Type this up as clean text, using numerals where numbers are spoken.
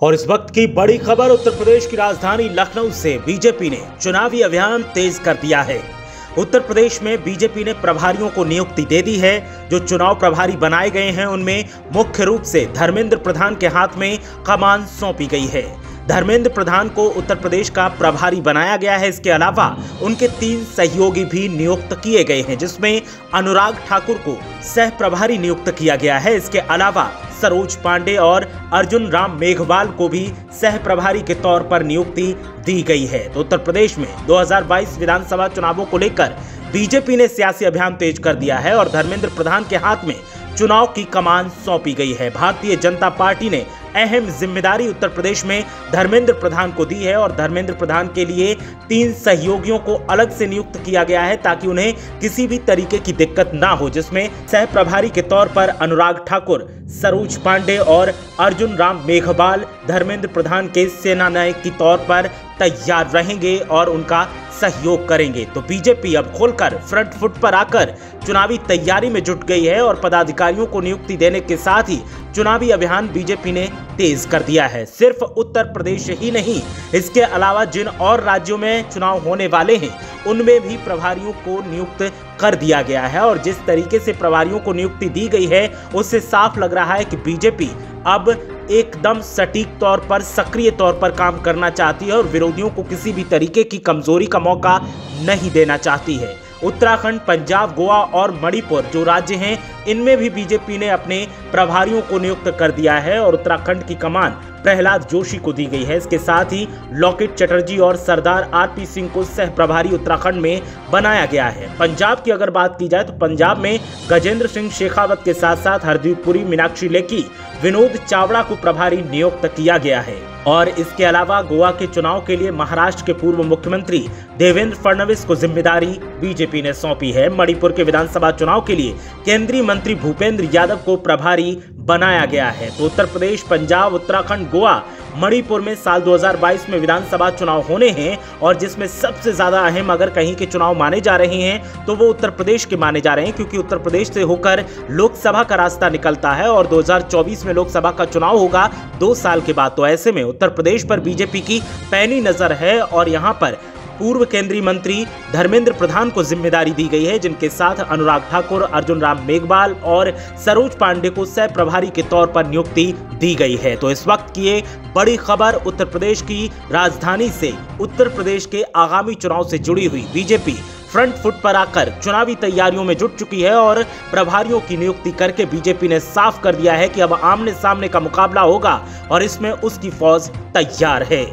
और इस वक्त की बड़ी खबर उत्तर प्रदेश की राजधानी लखनऊ से बीजेपी ने चुनावी अभियान तेज कर दिया है। उत्तर प्रदेश में बीजेपी ने प्रभारियों को नियुक्ति दे दी है। जो चुनाव प्रभारी बनाए गए हैं उनमें मुख्य रूप से धर्मेंद्र प्रधान के हाथ में कमान सौंपी गई है। धर्मेंद्र प्रधान को उत्तर प्रदेश का प्रभारी बनाया गया है। इसके अलावा उनके 3 सहयोगी भी नियुक्त किए गए हैं, जिसमें अनुराग ठाकुर को सह प्रभारी नियुक्त किया गया है। इसके अलावा सरोज पांडे और अर्जुन राम मेघवाल को भी सह प्रभारी के तौर पर नियुक्ति दी गई है। तो उत्तर प्रदेश में 2022 विधानसभा चुनावों को लेकर बीजेपी ने सियासी अभियान तेज कर दिया है और धर्मेंद्र प्रधान के हाथ में चुनाव की कमान सौंपी गई है। भारतीय जनता पार्टी ने अहम जिम्मेदारी उत्तर प्रदेश में धर्मेंद्र प्रधान को दी है और धर्मेंद्र प्रधान के लिए 3 सहयोगियों को अलग से नियुक्त किया गया है ताकि उन्हें किसी भी तरीके की दिक्कत ना हो, जिसमें सह प्रभारी के तौर पर अनुराग ठाकुर, सरोज पांडे और अर्जुन राम मेघवाल धर्मेंद्र प्रधान के सेनानायक के तौर पर तैयार रहेंगे और उनका सहयोग करेंगे। तो बीजेपी अब खोलकर फ्रंट फुट पर आकर चुनावी तैयारी में जुट गई है और पदाधिकारियों को नियुक्ति देने के साथ ही चुनावी अभियान बीजेपी ने तेज कर दिया है। सिर्फ उत्तर प्रदेश ही नहीं, इसके अलावा जिन और राज्यों में चुनाव होने वाले हैं उनमें भी प्रभारियों को नियुक्त कर दिया गया है और जिस तरीके से प्रभारियों को नियुक्ति दी गई है उससे साफ लग रहा है कि बीजेपी अब एकदम सटीक तौर पर, सक्रिय तौर पर काम करना चाहती है और विरोधियों को किसी भी तरीके की कमजोरी का मौका नहीं देना चाहती है। उत्तराखंड, पंजाब, गोवा और मणिपुर जो राज्य हैं इनमें भी बीजेपी ने अपने प्रभारियों को नियुक्त कर दिया है और उत्तराखंड की कमान प्रहलाद जोशी को दी गई है। इसके साथ ही लॉकेट चटर्जी और सरदार आरपी सिंह को सह प्रभारी उत्तराखंड में बनाया गया है। पंजाब की अगर बात की जाए तो पंजाब में गजेंद्र सिंह शेखावत के साथ साथ हरदीप पुरी, मीनाक्षी लेखी, विनोद चावड़ा को प्रभारी नियुक्त किया गया है। और इसके अलावा गोवा के चुनाव के लिए महाराष्ट्र के पूर्व मुख्यमंत्री देवेंद्र फडणवीस को जिम्मेदारी बीजेपी ने सौंपी है। मणिपुर के विधानसभा चुनाव के लिए केंद्रीय मंत्री भूपेंद्र यादव को प्रभारी बनाया गया है। तो उत्तर प्रदेश, पंजाब, उत्तराखंड, गोवा, मणिपुर में साल 2022 में विधानसभा चुनाव होने हैं और जिसमें सबसे ज्यादा अहम अगर कहीं के चुनाव माने जा रहे हैं तो वो उत्तर प्रदेश के माने जा रहे हैं, क्योंकि उत्तर प्रदेश से होकर लोकसभा का रास्ता निकलता है और 2024 में लोकसभा का चुनाव होगा 2 साल के बाद। तो ऐसे में उत्तर प्रदेश पर बीजेपी की पैनी नजर है और यहाँ पर पूर्व केंद्रीय मंत्री धर्मेंद्र प्रधान को जिम्मेदारी दी गई है, जिनके साथ अनुराग ठाकुर, अर्जुन राम मेघवाल और सरोज पांडे को सह प्रभारी के तौर पर नियुक्ति दी गई है। तो इस वक्त की ये बड़ी खबर उत्तर प्रदेश की राजधानी से, उत्तर प्रदेश के आगामी चुनाव से जुड़ी हुई। बीजेपी फ्रंट फुट पर आकर चुनावी तैयारियों में जुट चुकी है और प्रभारियों की नियुक्ति करके बीजेपी ने साफ कर दिया है कि अब आमने सामने का मुकाबला होगा और इसमें उसकी फौज तैयार है।